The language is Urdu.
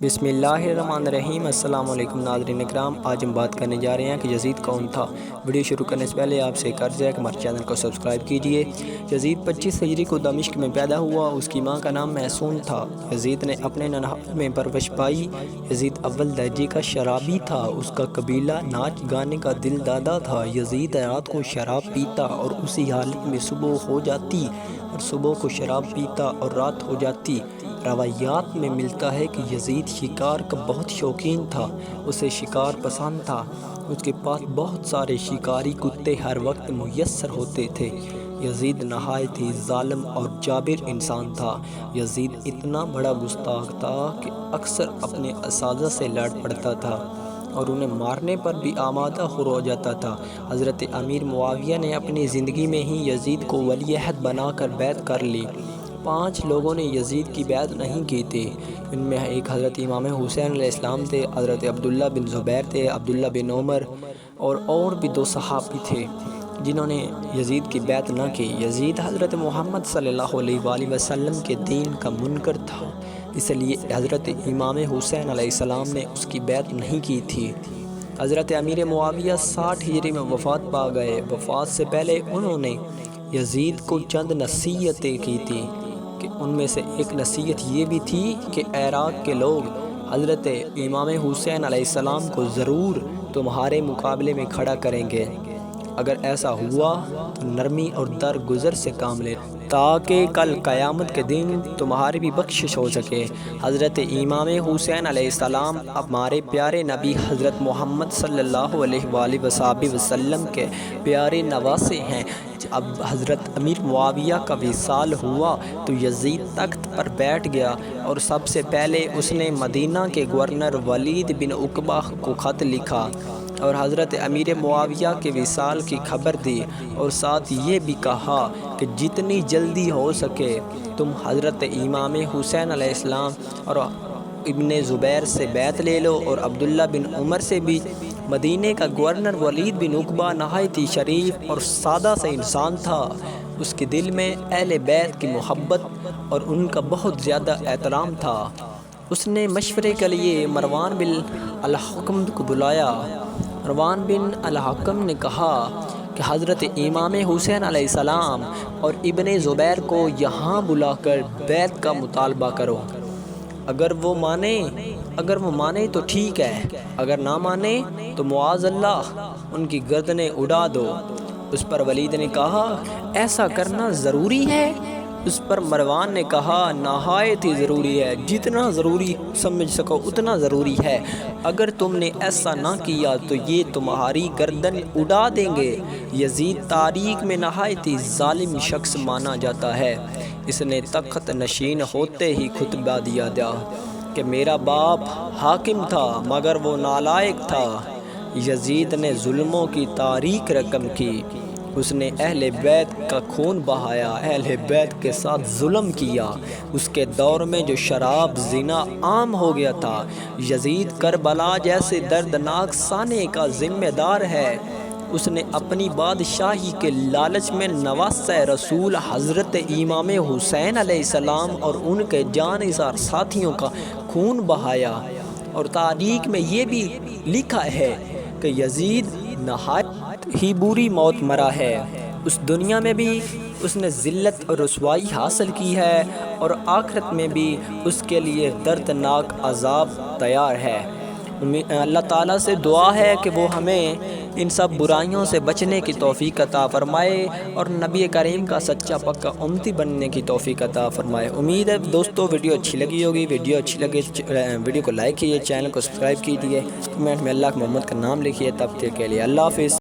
بسم اللہ الرحمن الرحیم۔ السلام علیکم ناظرین اکرام، آج ہم بات کرنے جا رہے ہیں کہ یزید کون تھا۔ ویڈیو شروع کرنے سے پہلے آپ سے ایک عرض ہے کہ ہمارے چینل کو سبسکرائب کیجئے۔ یزید 25 ہجری کو دمشق میں پیدا ہوا۔ اس کی ماں کا نام محسون تھا۔ یزید نے اپنے ننھال میں پرورش پائی۔ یزید اول درجے کا شرابی تھا۔ اس کا قبیلہ ناچ گانے کا دل دادا تھا۔ یزید رات کو شراب پیتا اور اسی حالت میں صبح ہو جاتی، اور صبح کو شراب پیتا اور رات ہو جاتی۔ روایات میں ملتا ہے کہ یزید شکار کا بہت شوقین تھا۔ اسے شکار پسند تھا۔ اس کے پاس بہت سارے شکاری کتے ہر وقت میسر ہوتے تھے۔ یزید نہایت ہی ظالم اور جابر انسان تھا۔ یزید اتنا بڑا گستاخ تھا کہ اکثر اپنے اساتذہ سے لڑ پڑتا تھا اور انہیں مارنے پر بھی آمادہ ہو جاتا تھا۔ حضرت امیر معاویہ نے اپنی زندگی میں ہی یزید کو ولی عہد بنا کر بیعت کر لی۔ 5 لوگوں نے یزید کی بیعت نہیں کی تھی۔ ان میں ایک حضرت امام حسین علیہ السلام تھے، حضرت عبداللہ بن زبیر تھے، عبداللہ بن عمر اور بھی 2 صحابی تھے جنہوں نے یزید کی بیعت نہ کی۔ یزید حضرت محمد صلی اللہ علیہ وآلہ وسلم کے دین کا منکر تھا، اس لیے حضرت امام حسین علیہ السلام نے اس کی بیعت نہیں کی تھی۔ حضرت امیر معاویہ 60 ہجری میں وفات پا گئے۔ وفات سے پہلے انہوں نے یزید کو چند نصیحتیں کی تھی، کہ ان میں سے ایک نصیحت یہ بھی تھی کہ عراق کے لوگ حضرت امام حسین علیہ السلام کو ضرور تمہارے مقابلے میں کھڑا کریں گے۔ اگر ایسا ہوا تو نرمی اور درگزر سے کام لے، تاکہ کل قیامت کے دن تمہاری بھی بخشش ہو سکے۔ حضرت امام حسین علیہ السلام ہمارے پیارے نبی حضرت محمد صلی اللہ علیہ وآلہ وسلم کے پیارے نواسے ہیں۔ اب حضرت امیر معاویہ کا وصال ہوا تو یزید تخت پر بیٹھ گیا، اور سب سے پہلے اس نے مدینہ کے گورنر ولید بن عقبہ کو خط لکھا اور حضرت امیر معاویہ کے وصال کی خبر دی، اور ساتھ یہ بھی کہا کہ جتنی جلدی ہو سکے تم حضرت امام حسین علیہ السلام اور ابن زبیر سے بیعت لے لو، اور عبداللہ بن عمر سے بھی۔ مدینہ کا گورنر ولید بن عقبہ نہایت ہی شریف اور سادہ سا انسان تھا۔ اس کے دل میں اہل بیت کی محبت اور ان کا بہت زیادہ احترام تھا۔ اس نے مشورے کے لیے مروان بن الحکم کو بلایا۔ مروان بن الحکم نے کہا کہ حضرت امام حسین علیہ السلام اور ابن زبیر کو یہاں بلا کر بیعت کا مطالبہ کرو۔ اگر وہ مانے تو ٹھیک ہے، اگر نہ مانے تو معاذ اللہ ان کی گردنیں اڑا دو۔ اس پر ولید نے کہا ایسا کرنا ضروری ہے؟ اس پر مروان نے کہا نہایت ہی ضروری ہے، جتنا ضروری سمجھ سکو اتنا ضروری ہے۔ اگر تم نے ایسا نہ کیا تو یہ تمہاری گردن اڑا دیں گے۔ یزید تاریخ میں نہایت ہی ظالم شخص مانا جاتا ہے۔ اس نے تخت نشین ہوتے ہی خطبہ دیا تھا کہ میرا باپ حاکم تھا مگر وہ نالائق تھا۔ یزید نے ظلموں کی تاریخ رقم کی۔ اس نے اہل بیت کا خون بہایا، اہل بیت کے ساتھ ظلم کیا۔ اس کے دور میں جو شراب زنا عام ہو گیا تھا۔ یزید کربلا جیسے دردناک سانحے کا ذمہ دار ہے۔ اس نے اپنی بادشاہی کے لالچ میں نواسہ رسول حضرت امام حسین علیہ السلام اور ان کے جانثار ساتھیوں کا خون بہایا، اور تاریخ میں یہ بھی لکھا ہے کہ یزید نہایت ہی بری موت مرا ہے۔ اس دنیا میں بھی اس نے ذلت اور رسوائی حاصل کی ہے، اور آخرت میں بھی اس کے لیے دردناک عذاب تیار ہے۔ اللہ تعالیٰ سے دعا ہے کہ وہ ہمیں ان سب برائیوں سے بچنے کی توفیق عطا فرمائے اور نبی کریم کا سچا پکا امتی بننے کی توفیق عطا فرمائے۔ امید ہے دوستو ویڈیو اچھی لگی ہوگی۔ ویڈیو اچھی لگے ویڈیو کو لائک کیجیے، چینل کو سبسکرائب کیجیے، کمنٹ میں اللہ محمد کا نام لکھیے۔ تب تک کے لیے اللہ حافظ۔